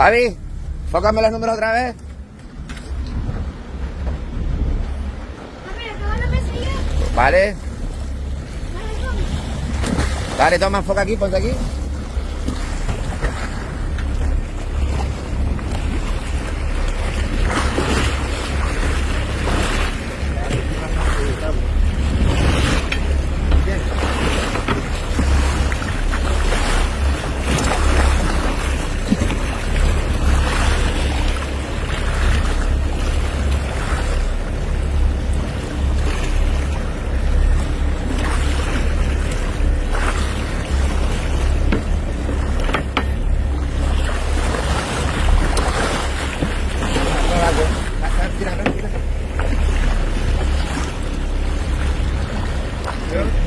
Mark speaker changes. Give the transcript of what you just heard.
Speaker 1: Javi, fócame los números otra vez.
Speaker 2: A ver, toda la mesilla.
Speaker 1: Vale.
Speaker 2: Vale, toma.
Speaker 1: Vale, toma, enfoca aquí, ponte aquí. Tranquila.